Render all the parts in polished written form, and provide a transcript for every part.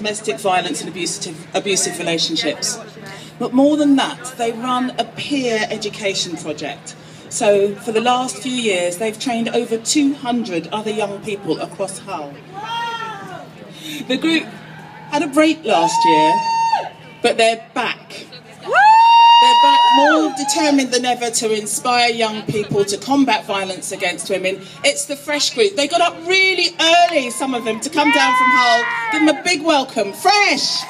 domestic violence and abusive relationships. But more than that, they run a peer education project. So for the last few years, they've trained over 200 other young people across Hull. The group had a break last year, but they're back. They're back more determined than ever to inspire young people to combat violence against women. It's the F.R.E.S.H group. They got up really early, some of them, to come down from Hull. Give them a big welcome. F.R.E.S.H!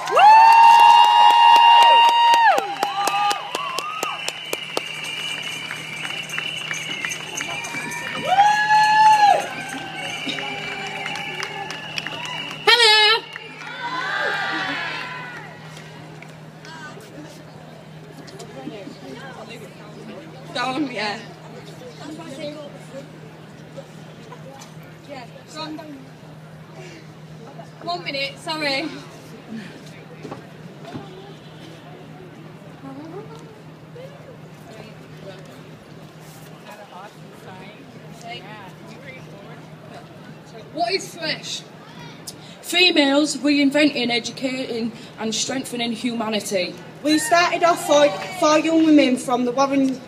Go on, yeah. Yeah, go on. 1 minute, sorry. What is F.R.E.S.H? Females reinventing, educating and strengthening humanity. We started off for young women from the Warren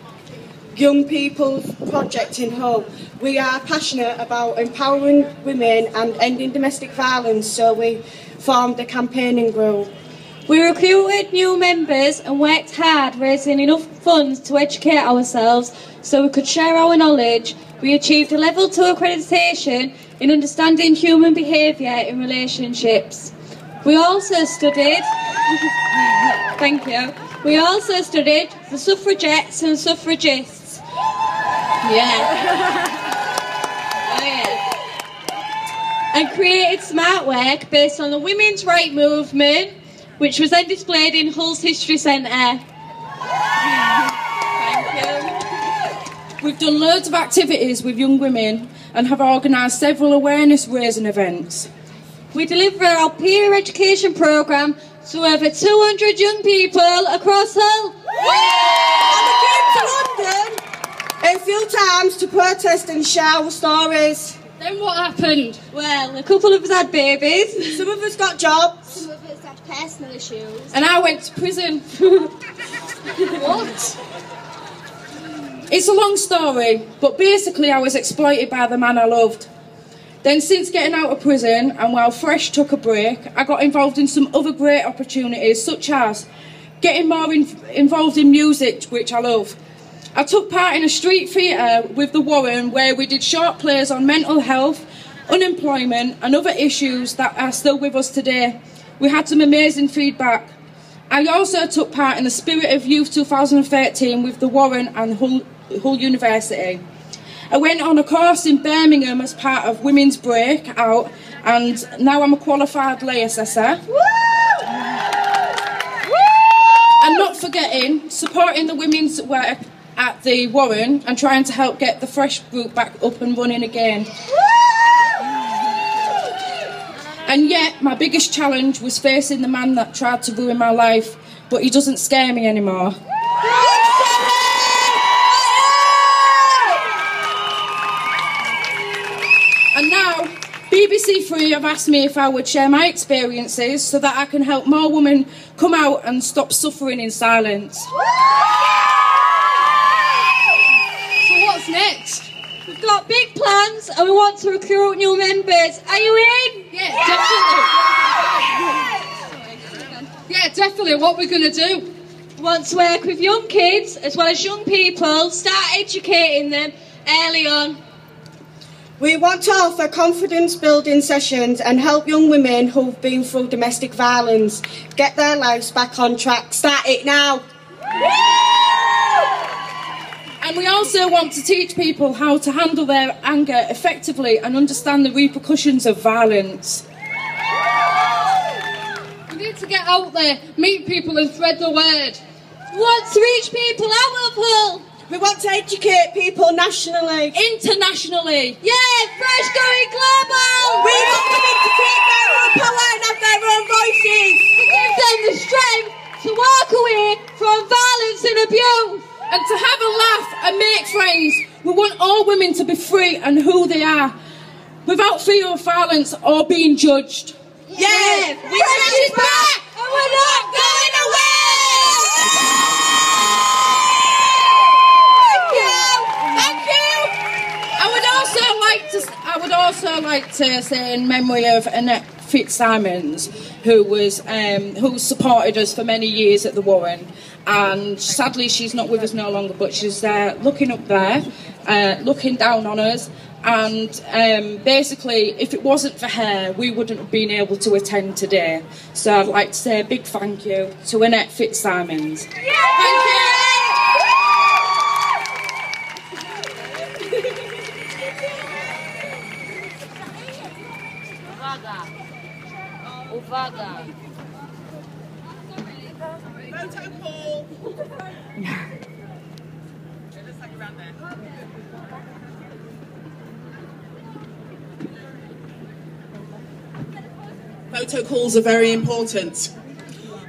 Young People's Project in Hull. We are passionate about empowering women and ending domestic violence, so we formed a campaigning group. We recruited new members and worked hard raising enough funds to educate ourselves so we could share our knowledge. We achieved a level 2 accreditation in understanding human behaviour in relationships. We also studied thank you. We also studied the suffragettes and suffragists. And created smart work based on the women's right movement, which was then displayed in Hull's History Centre. Thank you. We've done loads of activities with young women and have organised several awareness raising events. We deliver our peer education programme to over 200 young people across Hull. And we came to London a few times to protest and share our stories. Then what happened? Well, a couple of us had babies. Some of us got jobs. Some of us had personal issues. And I went to prison. What? It's a long story, but basically I was exploited by the man I loved. Then since getting out of prison and while F.R.E.S.H took a break, I got involved in some other great opportunities, such as getting more involved in music, which I love. I took part in a street theatre with the Warren where we did short plays on mental health, unemployment and other issues that are still with us today. We had some amazing feedback. I also took part in the Spirit of Youth 2013 with the Warren and Hull University. I went on a course in Birmingham as part of Women's Breakout and now I'm a qualified lay assessor. And not forgetting, supporting the women's work at the Warren and trying to help get the F.R.E.S.H group back up and running again. And yet, my biggest challenge was facing the man that tried to ruin my life, but he doesn't scare me anymore. And now, BBC 3 have asked me if I would share my experiences so that I can help more women come out and stop suffering in silence. So what's next? We've got big plans and we want to recruit new members. Are you in? Yeah, definitely. Yeah, definitely. What we're going to do? We want to work with young kids as well as young people, start educating them early on. We want to offer confidence-building sessions and help young women who've been through domestic violence get their lives back on track. Start it now. And we also want to teach people how to handle their anger effectively and understand the repercussions of violence. We need to get out there, meet people and spread the word. We want to reach people out of Hull. We want to educate people nationally. Internationally. Yeah, F.R.E.S.H going global. We want women to take their own power and have their own voices. To give them the strength to walk away from violence and abuse. And to have a laugh and make friends. We want all women to be free and who they are, without fear of violence or being judged. Yeah, F.R.E.S.H to say in memory of Annette Fitzsimons, who supported us for many years at the Warren, and sadly she's not with us no longer, but she's there looking up there, looking down on us, and basically if it wasn't for her we wouldn't have been able to attend today. So I'd like to say a big thank you to Annette Fitzsimons. Thank you! Uwaga. Photo call. Photo calls are very important.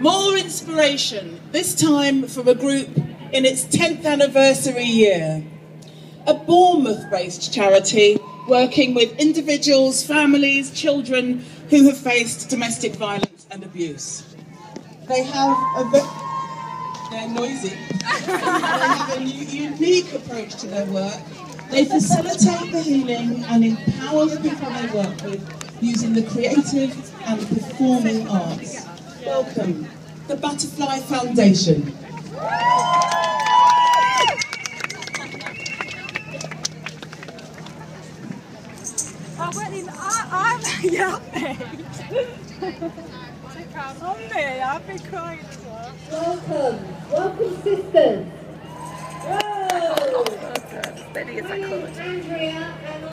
More inspiration, this time from a group in its 10th anniversary year. A Bournemouth-based charity working with individuals, families, children who have faced domestic violence and abuse. They're noisy. They have a unique approach to their work. They facilitate the healing and empower the people they work with using the creative and performing arts. Welcome, the Butterfly Foundation. Welcome sisters. Whoa! Steady as I could. Andrea and